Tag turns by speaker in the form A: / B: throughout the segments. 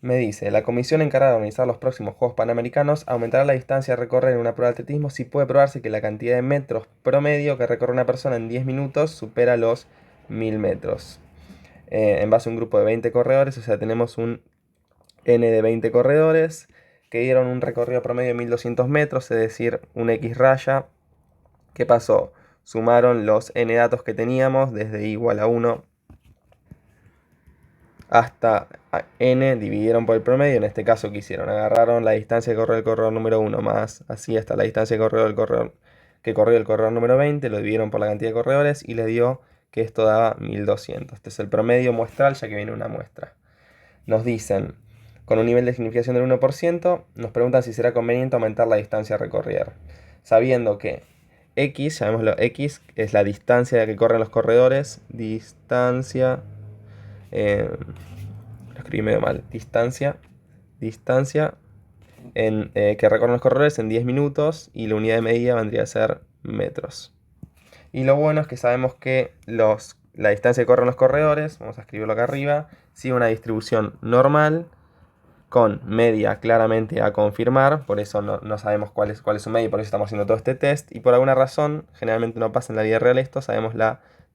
A: Me dice, la comisión encargada de organizar los próximos Juegos Panamericanos aumentará la distancia a recorrer en una prueba de atletismo si puede probarse que la cantidad de metros promedio que recorre una persona en 10 minutos supera los 1000 metros. En base a un grupo de 20 corredores, o sea, tenemos un N de 20 corredores que dieron un recorrido promedio de 1200 metros, es decir, un X raya. ¿Qué pasó? Sumaron los N datos que teníamos desde I igual a 1 hasta N, dividieron por el promedio. En este caso, ¿qué hicieron? Agarraron la distancia que corrió el corredor número 1 más así hasta la distancia que corrió el corredor número 20, lo dividieron por la cantidad de corredores y le dio que esto daba 1200. Este es el promedio muestral, ya que viene una muestra. Nos dicen, con un nivel de significación del 1%, nos preguntan si será conveniente aumentar la distancia a recorrer. Sabiendo que X, llamémoslo X, es la distancia que corren los corredores, distancia, lo escribí medio mal, distancia que recorren los corredores en 10 minutos y la unidad de medida vendría a ser metros. Y lo bueno es que sabemos que la distancia que corren los corredores, vamos a escribirlo acá arriba, sigue una distribución normal con media claramente a confirmar, por eso no sabemos cuál es su media y por eso estamos haciendo todo este test. Y por alguna razón, generalmente no pasa en la vida real esto, sabemos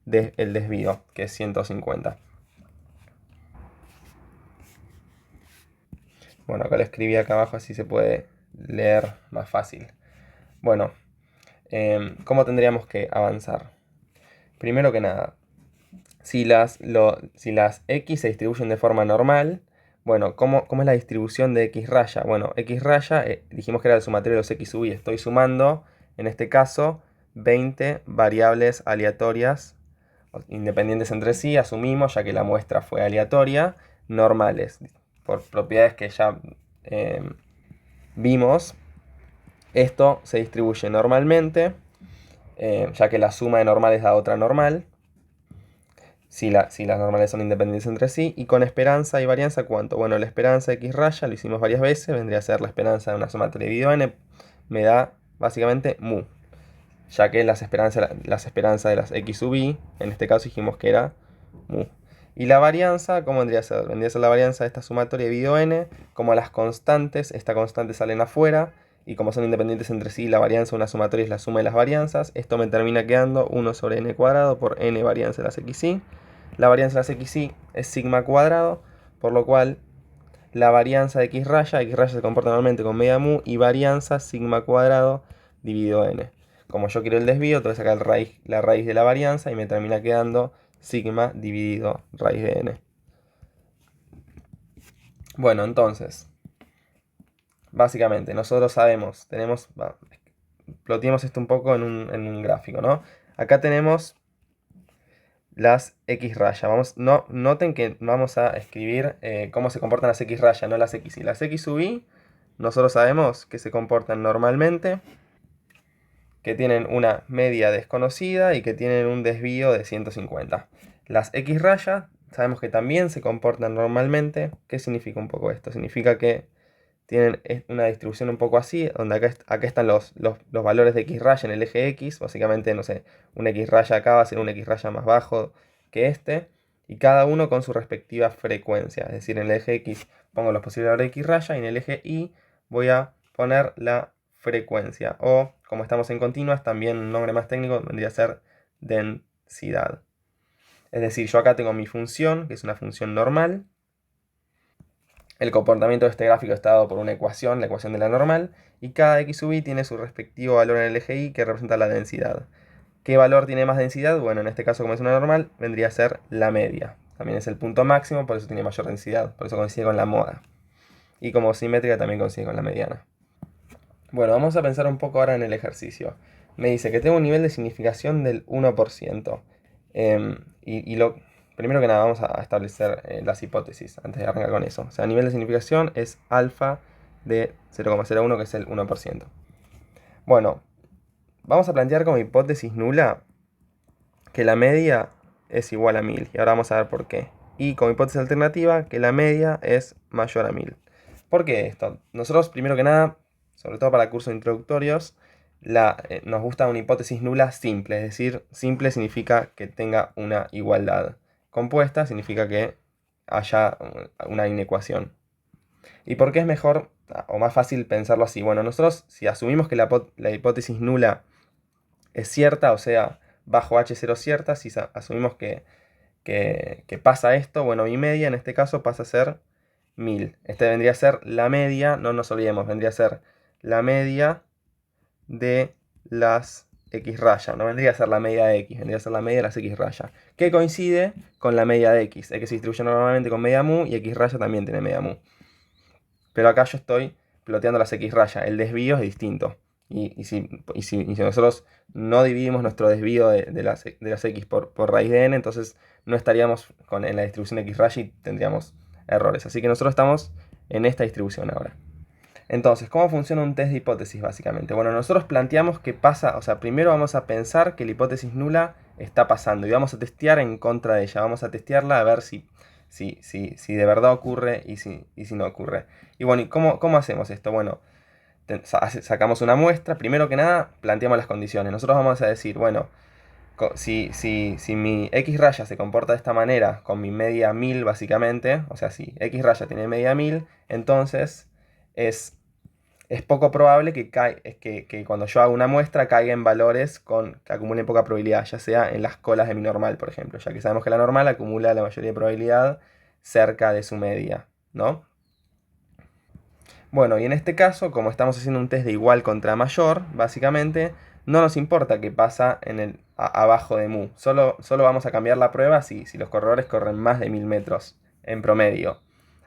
A: el desvío, que es 150. Bueno, acá lo escribí acá abajo así se puede leer más fácil. Bueno, ¿cómo tendríamos que avanzar? Primero que nada, si las X se distribuyen de forma normal, bueno, ¿cómo es la distribución de X raya? Bueno, X raya, dijimos que era el sumatorio de los X sub i. Estoy sumando, en este caso, 20 variables aleatorias, independientes entre sí, asumimos, ya que la muestra fue aleatoria, normales, por propiedades que ya vimos. Esto se distribuye normalmente, ya que la suma de normales da otra normal. Si las normales son independientes entre sí. Y con esperanza y varianza, ¿cuánto? Bueno, la esperanza de X raya, lo hicimos varias veces, vendría a ser la esperanza de una sumatoria dividido n, me da básicamente mu. Ya que las esperanzas de las X sub i, en este caso dijimos que era mu. Y la varianza, ¿cómo vendría a ser? Vendría a ser la varianza de esta sumatoria dividido n, como las constantes, esta constante salen afuera, y como son independientes entre sí, la varianza de una sumatoria es la suma de las varianzas, esto me termina quedando 1 sobre n cuadrado por n varianza de las xy. La varianza de las xy es sigma cuadrado, por lo cual la varianza de x raya se comporta normalmente con media mu y varianza sigma cuadrado dividido n. Como yo quiero el desvío, tengo que sacar la raíz de la varianza y me termina quedando sigma dividido raíz de n. Bueno, entonces, básicamente, nosotros sabemos, ploteemos esto un poco en un gráfico, ¿no? Acá tenemos las X raya. Noten que vamos a escribir cómo se comportan las X raya, no las X y. Las X sub i, nosotros sabemos que se comportan normalmente, que tienen una media desconocida y que tienen un desvío de 150. Las X raya, sabemos que también se comportan normalmente. ¿Qué significa un poco esto? Significa que tienen una distribución un poco así, donde acá están los valores de X raya en el eje X, básicamente, no sé, un X raya acá va a ser un X raya más bajo que este, y cada uno con su respectiva frecuencia, es decir, en el eje X pongo los posibles valores de X raya, y en el eje Y voy a poner la frecuencia, o como estamos en continuas, también un nombre más técnico vendría a ser densidad. Es decir, yo acá tengo mi función, que es una función normal. El comportamiento de este gráfico está dado por una ecuación, la ecuación de la normal, y cada x sub i tiene su respectivo valor en el eje y que representa la densidad. ¿Qué valor tiene más densidad? Bueno, en este caso, como es una normal, vendría a ser la media. También es el punto máximo, por eso tiene mayor densidad, por eso coincide con la moda. Y como simétrica también coincide con la mediana. Bueno, vamos a pensar un poco ahora en el ejercicio. Me dice que tengo un nivel de significación del 1%. Primero que nada vamos a establecer las hipótesis antes de arrancar con eso. O sea, nivel de significación es alfa de 0,01, que es el 1%. Bueno, vamos a plantear como hipótesis nula que la media es igual a 1000. Y ahora vamos a ver por qué. Y como hipótesis alternativa, que la media es mayor a 1000. ¿Por qué esto? Nosotros, primero que nada, sobre todo para cursos introductorios, nos gusta una hipótesis nula simple. Es decir, simple significa que tenga una igualdad. Compuesta significa que haya una inecuación. ¿Y por qué es mejor o más fácil pensarlo así? Bueno, nosotros si asumimos que la hipótesis nula es cierta, o sea, bajo H0 cierta, si asumimos que pasa esto, bueno, mi media en este caso pasa a ser 1000. Este vendría a ser la media, no nos olvidemos, vendría a ser la media de las X raya. No vendría a ser la media de X, vendría a ser la media de las X raya. Que coincide con la media de X. X se distribuye normalmente con media mu y X raya también tiene media mu. Pero acá yo estoy ploteando las X raya. El desvío es distinto. Y si nosotros no dividimos nuestro desvío de las X por raíz de n, entonces no estaríamos en la distribución X raya y tendríamos errores. Así que nosotros estamos en esta distribución ahora. Entonces, ¿cómo funciona un test de hipótesis básicamente? Bueno, nosotros planteamos que pasa, o sea, primero vamos a pensar que la hipótesis nula está pasando y vamos a testear en contra de ella. Vamos a testearla a ver si de verdad ocurre y si no ocurre. Y bueno, ¿y cómo hacemos esto? Bueno, sacamos una muestra. Primero que nada, planteamos las condiciones. Nosotros vamos a decir, bueno, si mi X raya se comporta de esta manera, con mi media 1000 básicamente, o sea, si X raya tiene media 1000, entonces es poco probable que cuando yo haga una muestra caiga en valores que acumulen poca probabilidad, ya sea en las colas de mi normal, por ejemplo, ya que sabemos que la normal acumula la mayoría de probabilidad cerca de su media, ¿no? Bueno, y en este caso, como estamos haciendo un test de igual contra mayor, básicamente, no nos importa qué pasa abajo de mu. Solo vamos a cambiar la prueba si los corredores corren más de 1000 metros en promedio.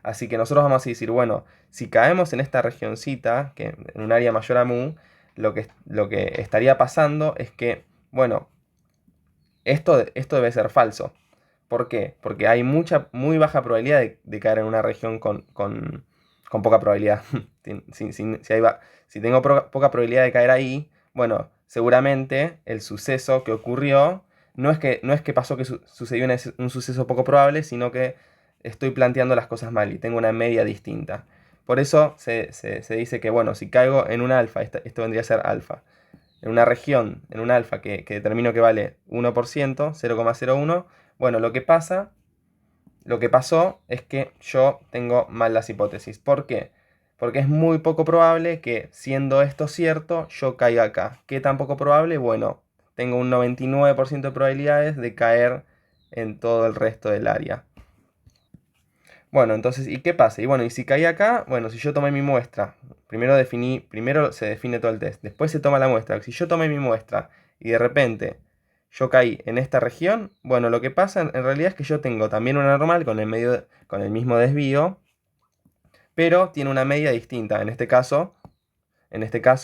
A: Así que nosotros vamos a decir, bueno, si caemos en esta regioncita, que en un área mayor a mu, lo que estaría pasando es que, bueno, esto debe ser falso. ¿Por qué? Porque hay muy baja probabilidad de caer en una región con poca probabilidad. Si tengo poca probabilidad de caer ahí, bueno, seguramente el suceso que ocurrió no es que pasó que sucedió un suceso poco probable, sino que estoy planteando las cosas mal y tengo una media distinta. Por eso se dice que, bueno, si caigo en un alfa, esto vendría a ser alfa en una región, en un alfa que determino que vale 1%, 0,01, bueno, lo que pasó es que yo tengo mal las hipótesis. ¿Por qué? Porque es muy poco probable que, siendo esto cierto, yo caiga acá. ¿Qué tan poco probable? Bueno, tengo un 99% de probabilidades de caer en todo el resto del área. Bueno, entonces, ¿y qué pasa? Y bueno, y si caí acá, bueno, si yo tomé mi muestra, primero se define todo el test, después se toma la muestra. Si yo tomé mi muestra y de repente yo caí en esta región, bueno, lo que pasa en realidad es que yo tengo también una normal con el mismo desvío, pero tiene una media distinta. En este caso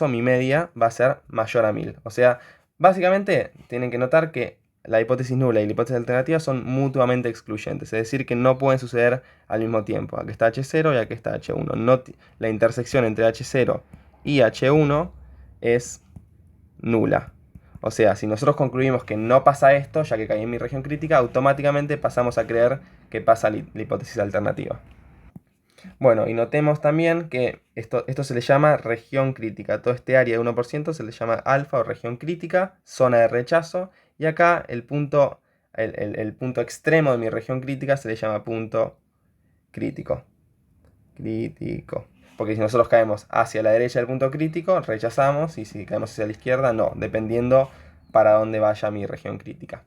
A: mi media va a ser mayor a 1000. O sea, básicamente tienen que notar que la hipótesis nula y la hipótesis alternativa son mutuamente excluyentes, es decir, que no pueden suceder al mismo tiempo. Aquí está H0 y aquí está H1. La intersección entre H0 y H1 es nula. O sea, si nosotros concluimos que no pasa esto, ya que caí en mi región crítica, automáticamente pasamos a creer que pasa la hipótesis alternativa. Bueno, y notemos también que esto se le llama región crítica. Todo este área de 1% se le llama alfa o región crítica, zona de rechazo. Y acá el punto extremo de mi región crítica se le llama punto crítico. Crítico. Porque si nosotros caemos hacia la derecha del punto crítico, rechazamos. Y si caemos hacia la izquierda, no. Dependiendo para dónde vaya mi región crítica.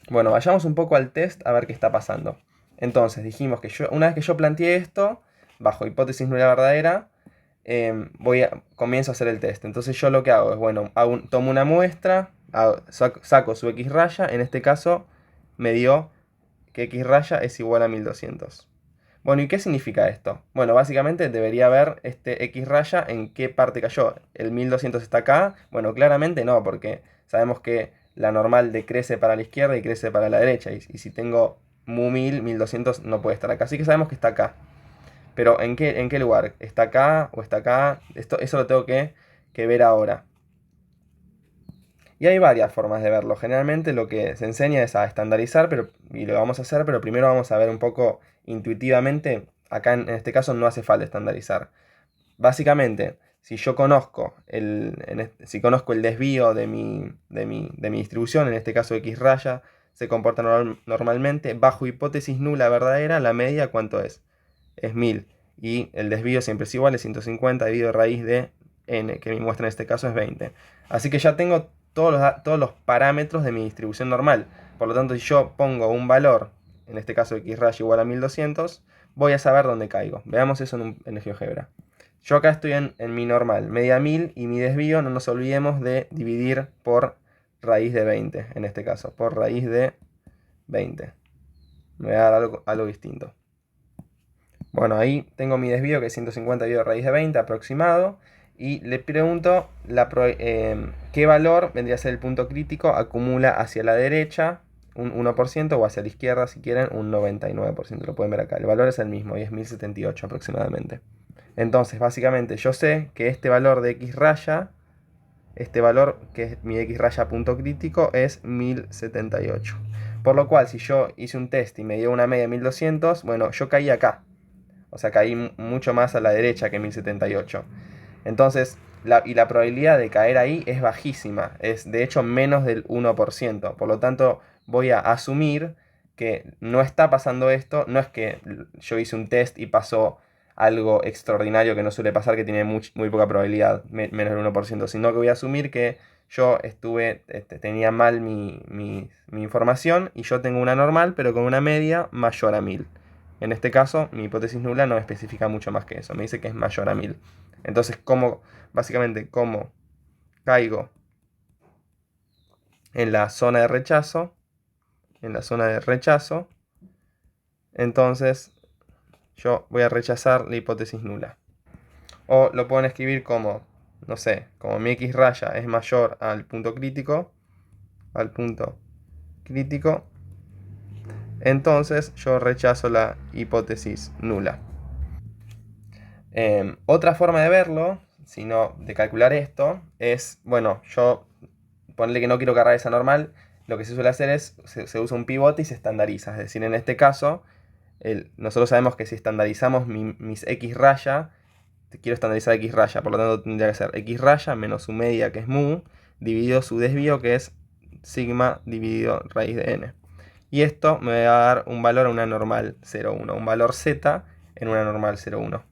A: Bueno, vayamos un poco al test a ver qué está pasando. Entonces, dijimos que una vez que yo planteé esto, bajo hipótesis nula verdadera, comienzo a hacer el test. Entonces yo lo que hago es, bueno, tomo una muestra, saco su X raya, en este caso me dio que X raya es igual a 1200. Bueno, ¿y qué significa esto? Bueno, básicamente debería ver este X raya en qué parte cayó. ¿El 1200 está acá? Bueno, claramente no, porque sabemos que la normal decrece para la izquierda y crece para la derecha. Y si tengo mu 1000, 1200 no puede estar acá. Así que sabemos que está acá. Pero ¿en qué lugar? ¿Está acá o está acá? Eso lo tengo que ver ahora. Y hay varias formas de verlo. Generalmente lo que se enseña es a estandarizar, y lo vamos a hacer, pero primero vamos a ver un poco intuitivamente. Acá en este caso no hace falta estandarizar. Básicamente, si yo conozco si conozco el desvío de mi distribución, en este caso X raya, se comporta normalmente, bajo hipótesis nula verdadera, la media, ¿cuánto es? Es 1000. y el desvío siempre es igual, es 150 dividido raíz de n, que mi muestra en este caso es 20. Así que ya tengo todos los parámetros de mi distribución normal. Por lo tanto, si yo pongo un valor, en este caso x raya igual a 1200, voy a saber dónde caigo. Veamos eso en el GeoGebra. Yo acá estoy en mi normal, media 1000, y mi desvío, no nos olvidemos de dividir por raíz de 20, en este caso, por raíz de 20. Me voy a dar algo distinto. Bueno, ahí tengo mi desvío, que es 150 dividido raíz de 20 aproximado. Y le pregunto qué valor vendría a ser el punto crítico, acumula hacia la derecha un 1% o hacia la izquierda, si quieren, un 99%. Lo pueden ver acá. El valor es el mismo y es 1078 aproximadamente. Entonces, básicamente, yo sé que este valor de x raya, este valor que es mi x raya punto crítico, es 1078. Por lo cual, si yo hice un test y me dio una media de 1200, bueno, yo caí acá. O sea, caí mucho más a la derecha que 1078. Entonces, la probabilidad de caer ahí es bajísima. Es de hecho menos del 1%. Por lo tanto, voy a asumir que no está pasando esto. No es que yo hice un test y pasó algo extraordinario que no suele pasar, que tiene muy poca probabilidad, menos del 1%. Sino que voy a asumir que yo tenía mal mi información y yo tengo una normal, pero con una media mayor a 1000. En este caso, mi hipótesis nula no especifica mucho más que eso. Me dice que es mayor a 1000. Entonces, básicamente, como caigo en la zona de rechazo, entonces yo voy a rechazar la hipótesis nula. O lo pueden escribir como, no sé, como mi x raya es mayor al punto crítico, entonces yo rechazo la hipótesis nula. Otra forma de verlo, sino de calcular esto, es, bueno, yo ponerle que no quiero cargar esa normal, lo que se suele hacer es, se usa un pivote y se estandariza. Es decir, en este caso, nosotros sabemos que si estandarizamos mis x raya, quiero estandarizar x raya, por lo tanto tendría que ser x raya menos su media, que es mu, dividido su desvío, que es sigma dividido raíz de n. Y esto me va a dar un valor a una normal 0,1, un valor z en una normal 0,1.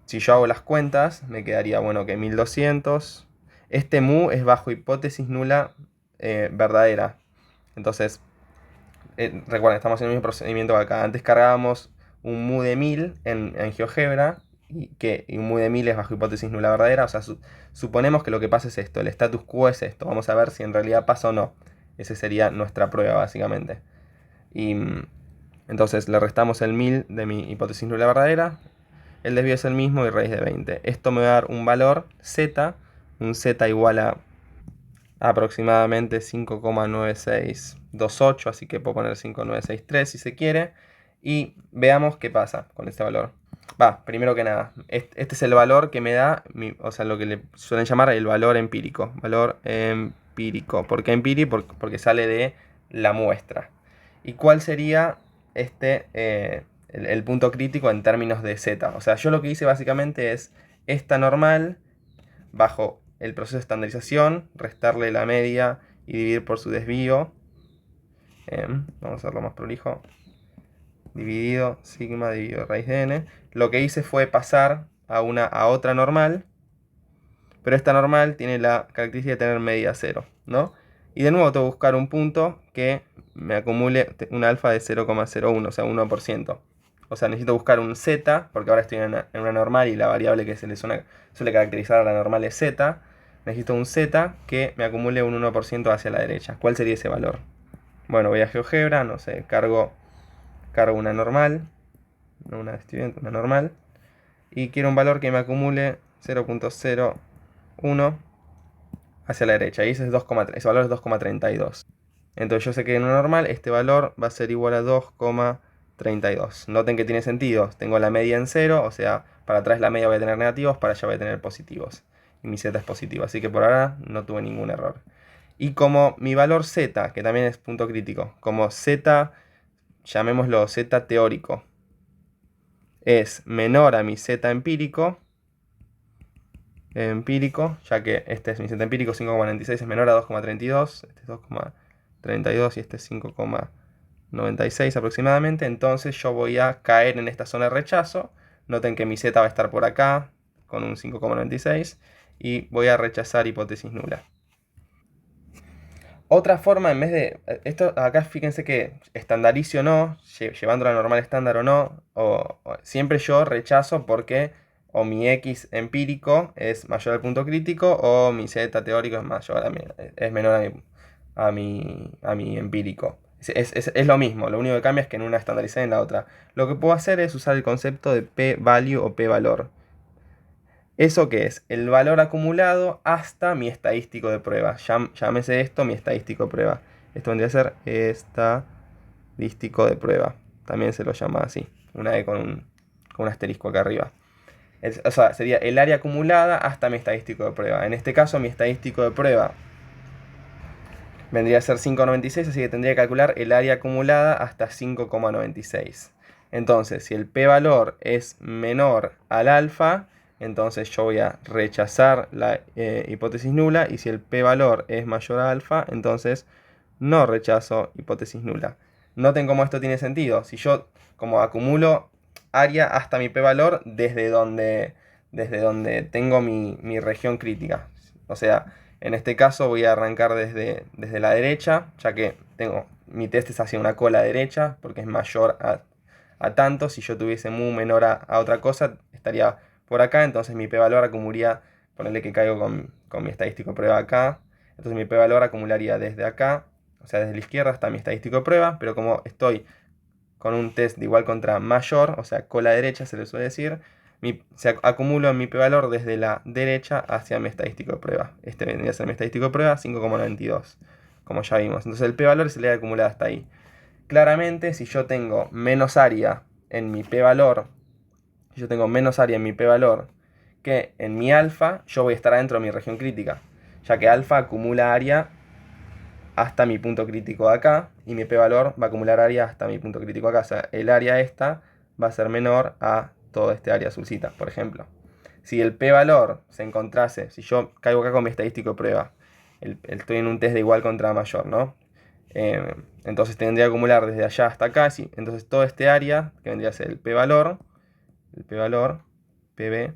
A: Si yo hago las cuentas, me quedaría, bueno, que 1200. Este mu es bajo hipótesis nula verdadera. Entonces, recuerden, estamos en el mismo procedimiento que acá. Antes cargábamos un mu de 1000 en GeoGebra, y un mu de 1000 es bajo hipótesis nula verdadera. O sea, suponemos que lo que pasa es esto, el status quo es esto. Vamos a ver si en realidad pasa o no. Esa sería nuestra prueba, básicamente. Y entonces le restamos el 1000 de mi hipótesis nula verdadera. El desvío es el mismo y raíz de 20. Esto me va a dar un valor z, un z igual a aproximadamente 5,9628, así que puedo poner 5,963 si se quiere. Y veamos qué pasa con este valor. Primero que nada, este es el valor que me da, o sea, lo que le suelen llamar el valor empírico. Valor empírico. ¿Por qué empírico? Porque sale de la muestra. ¿Y cuál sería el punto crítico en términos de z? O sea, yo lo que hice básicamente es esta normal bajo el proceso de estandarización, restarle la media y dividir por su desvío. Vamos a hacerlo más prolijo. Dividido sigma dividido raíz de n. Lo que hice fue pasar a otra normal, pero esta normal tiene la característica de tener media 0, ¿no? Y de nuevo tengo que buscar un punto que me acumule un alfa de 0,01, o sea, 1%. O sea, necesito buscar un z, porque ahora estoy en una normal y la variable que se le suele caracterizar a la normal es z. Necesito un z que me acumule un 1% hacia la derecha. ¿Cuál sería ese valor? Bueno, voy a GeoGebra, no sé, cargo una normal, no una estudiante, una normal, y quiero un valor que me acumule 0,01 hacia la derecha, y ese valor es 2,32. Entonces yo sé que en una normal este valor va a ser igual a 2,32. Noten que tiene sentido, tengo la media en 0, o sea, para atrás la media voy a tener negativos, para allá voy a tener positivos. Y mi z es positivo, así que por ahora no tuve ningún error. Y como mi valor z, que también es punto crítico, como z, llamémoslo z teórico, es menor a mi z empírico, ya que este es mi z empírico, 5,96 es menor a 2,32, este es 2,32 y este es 5,96 aproximadamente, entonces yo voy a caer en esta zona de rechazo, Noten que mi z va a estar por acá, con un 5,96, y voy a rechazar hipótesis nula. Otra forma, en vez de... Esto acá fíjense que estandarice o no, llevando la normal estándar o no, siempre yo rechazo porque o mi x empírico es mayor al punto crítico o mi z teórico es mayor es menor a mi empírico. Es lo mismo, lo único que cambia es que en una estandarizada y en la otra. Lo que puedo hacer es usar el concepto de p-value o p-valor. ¿Eso qué es? El valor acumulado hasta mi estadístico de prueba. Llámese esto mi estadístico de prueba. Esto vendría a ser estadístico de prueba. También se lo llama así. Una E con un asterisco acá arriba. O sea, sería el área acumulada hasta mi estadístico de prueba. En este caso, mi estadístico de prueba vendría a ser 5,96, así que tendría que calcular el área acumulada hasta 5,96. Entonces, si el p-valor es menor al alfa, entonces yo voy a rechazar la hipótesis nula, y si el p-valor es mayor a alfa, entonces no rechazo hipótesis nula. Noten cómo esto tiene sentido. Si yo como acumulo área hasta mi p-valor desde donde tengo mi región crítica. O sea, en este caso voy a arrancar desde la derecha, ya que mi test es hacia una cola derecha, porque es mayor a tanto. Si yo tuviese mu menor a otra cosa, estaría por acá, entonces mi p-valor acumularía, ponerle que caigo con mi estadístico de prueba acá, entonces mi p-valor acumularía desde acá, o sea, desde la izquierda hasta mi estadístico de prueba, pero como estoy con un test de igual contra mayor, o sea, cola derecha se le suele decir, se acumulo mi p-valor desde la derecha hacia mi estadístico de prueba. Este vendría a ser mi estadístico de prueba, 5,92, como ya vimos. Entonces el p-valor es el área acumulada hasta ahí. Claramente, si yo tengo menos área en mi p-valor, que en mi alfa, yo voy a estar adentro de mi región crítica, ya que alfa acumula área hasta mi punto crítico de acá, y mi p-valor va a acumular área hasta mi punto crítico acá. O sea, el área esta va a ser menor a todo este área azulcita, por ejemplo. Si el p-valor se encontrase, si yo caigo acá con mi estadístico de prueba, estoy en un test de igual contra mayor, ¿no? Entonces tendría que acumular desde allá hasta acá. Entonces todo este área, que vendría a ser el p-valor, pb,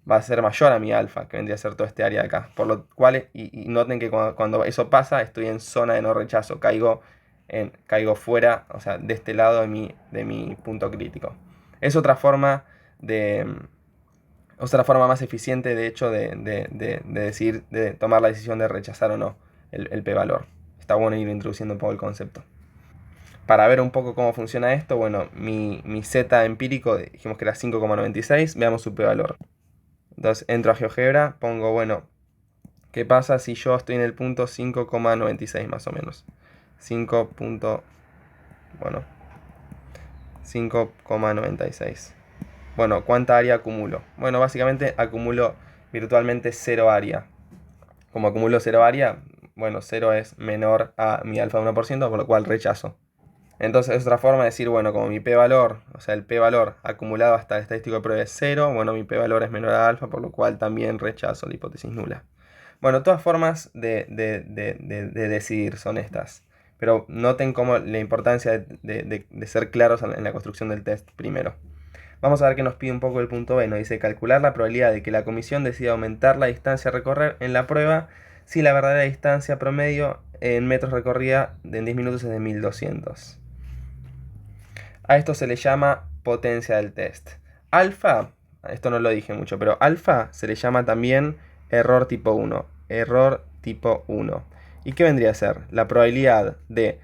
A: va a ser mayor a mi alfa, que vendría a ser todo este área de acá. Por lo cual, y noten que cuando eso pasa, estoy en zona de no rechazo, caigo fuera, o sea, de este lado de mi punto crítico. Es otra forma más eficiente, de hecho, de tomar la decisión de rechazar o no el p-valor. Está bueno ir introduciendo un poco el concepto. Para ver un poco cómo funciona esto, bueno, mi z empírico dijimos que era 5,96, veamos su p-valor. Entonces entro a GeoGebra, pongo, bueno, ¿qué pasa si yo estoy en el punto 5,96 más o menos? 5. Bueno, 5,96. Bueno, ¿cuánta área acumulo? Bueno, básicamente acumulo virtualmente 0 área. Como acumulo 0 área, bueno, 0 es menor a mi alfa de 1%, por lo cual rechazo. Entonces es otra forma de decir, bueno, como mi p-valor, o sea, el p-valor acumulado hasta el estadístico de prueba es 0, bueno, mi p-valor es menor a alfa, por lo cual también rechazo la hipótesis nula. Bueno, todas formas de decidir son estas. Pero noten cómo la importancia de ser claros en la construcción del test primero. Vamos a ver que nos pide un poco el punto B. Nos dice calcular la probabilidad de que la comisión decida aumentar la distancia a recorrer en la prueba si la verdadera distancia promedio en metros recorrida en 10 minutos es de 1200. A esto se le llama potencia del test. Alfa, esto no lo dije mucho, pero alfa se le llama también error tipo 1. Error tipo 1. ¿Y qué vendría a ser? La probabilidad de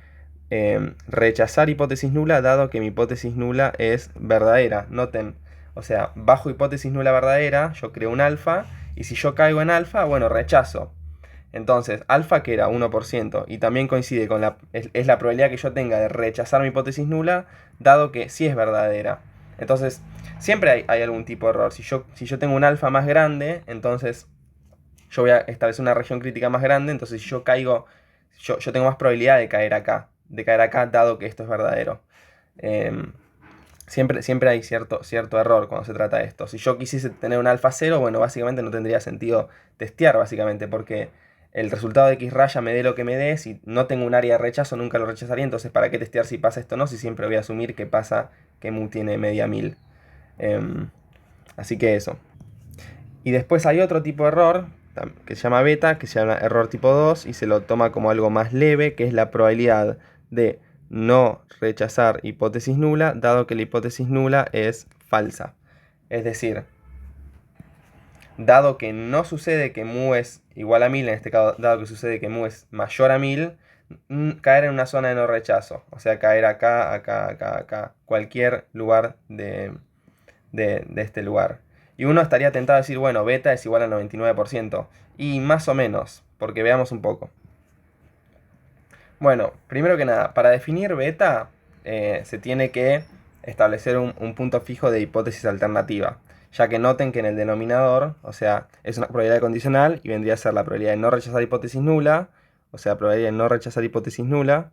A: rechazar hipótesis nula dado que mi hipótesis nula es verdadera. Noten, o sea, bajo hipótesis nula verdadera, yo creo un alfa, y si yo caigo en alfa, bueno, rechazo. Entonces, alfa que era 1%, y también coincide con es la probabilidad que yo tenga de rechazar mi hipótesis nula, dado que sí es verdadera. Entonces, siempre hay algún tipo de error. Si yo tengo un alfa más grande, entonces yo voy a establecer una región crítica más grande, entonces si yo caigo, yo tengo más probabilidad de caer acá, dado que esto es verdadero. Siempre hay cierto error cuando se trata de esto. Si yo quisiese tener un alfa 0, bueno, básicamente no tendría sentido testear, básicamente, porque el resultado de X raya me dé lo que me dé. Si no tengo un área de rechazo, nunca lo rechazaría. Entonces, ¿para qué testear si pasa esto o no? Si siempre voy a asumir que pasa que mu tiene media 1000. Así que eso. Y después hay otro tipo de error que se llama beta, que se llama error tipo 2 y se lo toma como algo más leve, que es la probabilidad de no rechazar hipótesis nula, dado que la hipótesis nula es falsa. Es decir, dado que no sucede que mu es igual a 1000, en este caso, dado que sucede que mu es mayor a 1000, caer en una zona de no rechazo. O sea, caer acá, acá, acá, acá. Cualquier lugar de este lugar. Y uno estaría tentado a decir, bueno, beta es igual al 99%. Y más o menos, porque veamos un poco. Bueno, primero que nada, para definir beta se tiene que establecer un punto fijo de hipótesis alternativa. Ya que noten que en el denominador, o sea, es una probabilidad condicional y vendría a ser la probabilidad de no rechazar hipótesis nula, o sea, probabilidad de no rechazar hipótesis nula,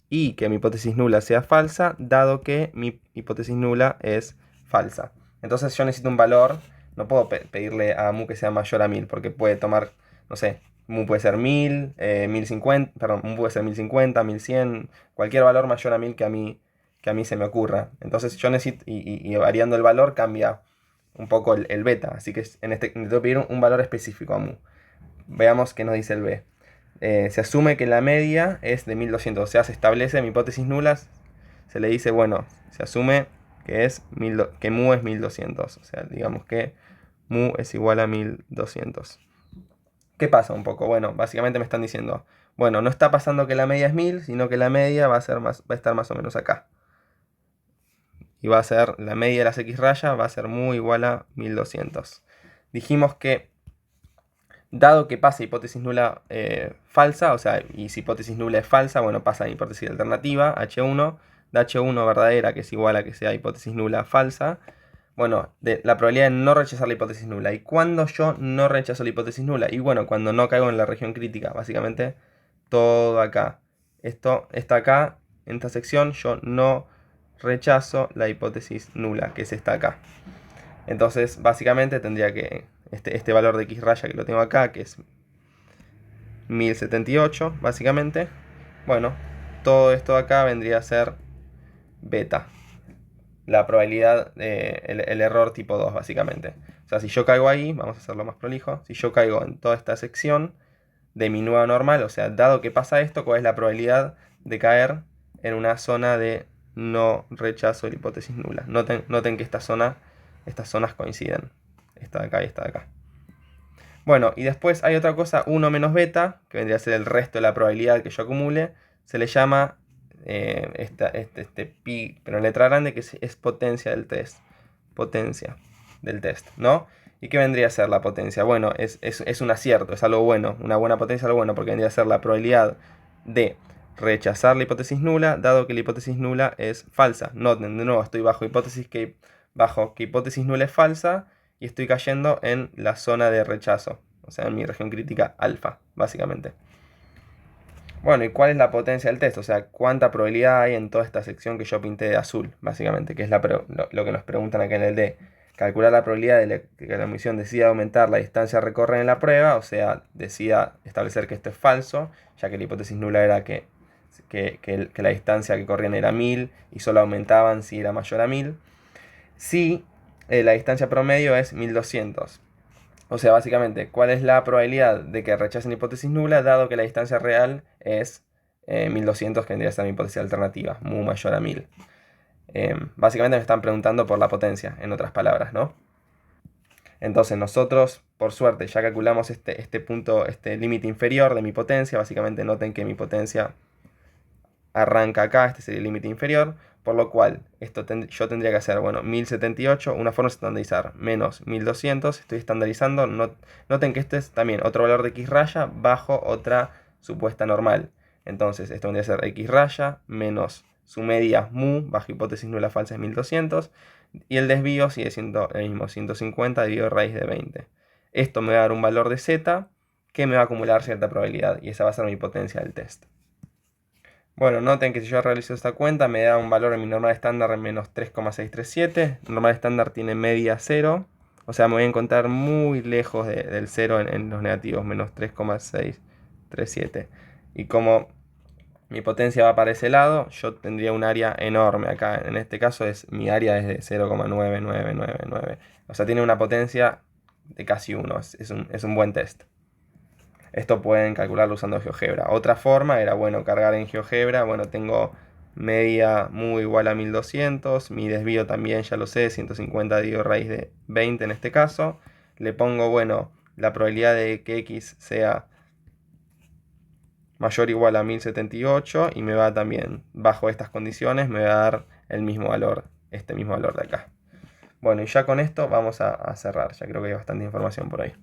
A: y que mi hipótesis nula sea falsa, dado que mi hipótesis nula es falsa. Entonces yo necesito un valor, no puedo pedirle a mu que sea mayor a 1000, porque puede tomar, no sé, mu puede ser 1000, 1050, perdón, mu puede ser 1050, 1100, cualquier valor mayor a 1000 que a mí se me ocurra. Entonces yo necesito, y variando el valor cambia un poco el beta, así que necesito pedir un valor específico a mu. Veamos qué nos dice el B. Se asume que la media es de 1200, o sea, se establece mi hipótesis nula, se le dice, bueno, se asume que, que mu es 1200, o sea, digamos que mu es igual a 1200. ¿Qué pasa un poco? Bueno, básicamente me están diciendo, bueno, no está pasando que la media es 1000, sino que la media va a estar más o menos acá. Y va a ser, la media de las x raya va a ser mu igual a 1200. Dijimos que dado que pasa hipótesis nula falsa, o sea, y si hipótesis nula es falsa, bueno, pasa a hipótesis alternativa, H1, de H1 verdadera, que es igual a que sea hipótesis nula falsa, bueno, de la probabilidad de no rechazar la hipótesis nula. ¿Y cuándo yo no rechazo la hipótesis nula? Y bueno, cuando no caigo en la región crítica, básicamente todo acá. Esto está acá, en esta sección, yo no rechazo la hipótesis nula, que es esta acá. Entonces, básicamente tendría que este valor de x raya que lo tengo acá, que es 1078, básicamente. Bueno, todo esto de acá vendría a ser beta. La probabilidad, el error tipo 2, básicamente. O sea, si yo caigo ahí, vamos a hacerlo más prolijo. Si yo caigo en toda esta sección de mi nueva normal, o sea, dado que pasa esto, ¿cuál es la probabilidad de caer en una zona de no rechazo de la hipótesis nula? Noten que estas zonas coinciden. Esta de acá y esta de acá. Bueno, y después hay otra cosa, 1 menos beta, que vendría a ser el resto de la probabilidad que yo acumule. Se le llama este pi, pero en letra grande, que es potencia del test. Potencia del test, ¿no? ¿Y qué vendría a ser la potencia? Bueno, es un acierto, es algo bueno. Una buena potencia es algo bueno, porque vendría a ser la probabilidad de rechazar la hipótesis nula, dado que la hipótesis nula es falsa. Noten, de nuevo, estoy bajo que hipótesis nula es falsa y estoy cayendo en la zona de rechazo, o sea, en mi región crítica alfa, básicamente. Bueno, ¿y cuál es la potencia del test? O sea, ¿cuánta probabilidad hay en toda esta sección que yo pinté de azul, básicamente? Que es lo que nos preguntan acá en el D. Calcular la probabilidad de que la misión decida aumentar la distancia a recorrer en la prueba, o sea, decida establecer que esto es falso, ya que la hipótesis nula era que la distancia que corrían era 1000 y solo aumentaban si era mayor a 1000. Si la distancia promedio es 1200. O sea, básicamente, ¿cuál es la probabilidad de que rechacen hipótesis nula, dado que la distancia real es 1200, que vendría a ser mi hipótesis alternativa, mu mayor a 1000? Básicamente me están preguntando por la potencia, en otras palabras, ¿no? Entonces nosotros, por suerte, ya calculamos este punto, este límite inferior de mi potencia. Básicamente noten que mi potencia arranca acá, este sería el límite inferior, por lo cual yo tendría que hacer, bueno, 1078, una forma de estandarizar, menos 1200, estoy estandarizando, noten que este es también otro valor de x raya bajo otra supuesta normal. Entonces esto vendría a ser x raya menos su media mu, bajo hipótesis nula falsa es 1200, y el desvío sigue siendo el mismo, 150 dividido raíz de 20. Esto me va a dar un valor de z que me va a acumular cierta probabilidad, y esa va a ser mi potencia del test. Bueno, noten que si yo realizo esta cuenta me da un valor en mi normal estándar en menos 3,637. Normal estándar tiene media 0. O sea, me voy a encontrar muy lejos del 0 en los negativos, menos 3,637. Y como Mi potencia va para ese lado, yo tendría un área enorme acá. En este caso mi área es de 0,9999. O sea, tiene una potencia de casi 1. Es un buen test. Esto pueden calcularlo usando GeoGebra. Otra forma era, bueno, cargar en GeoGebra. Bueno, tengo media mu igual a 1200. Mi desvío también ya lo sé, 150 dividido raíz de 20 en este caso. Le pongo, bueno, la probabilidad de que x sea mayor o igual a 1078 y me va también, bajo estas condiciones, me va a dar el mismo valor, este mismo valor de acá. Bueno, y ya con esto vamos a cerrar. Ya creo que hay bastante información por ahí.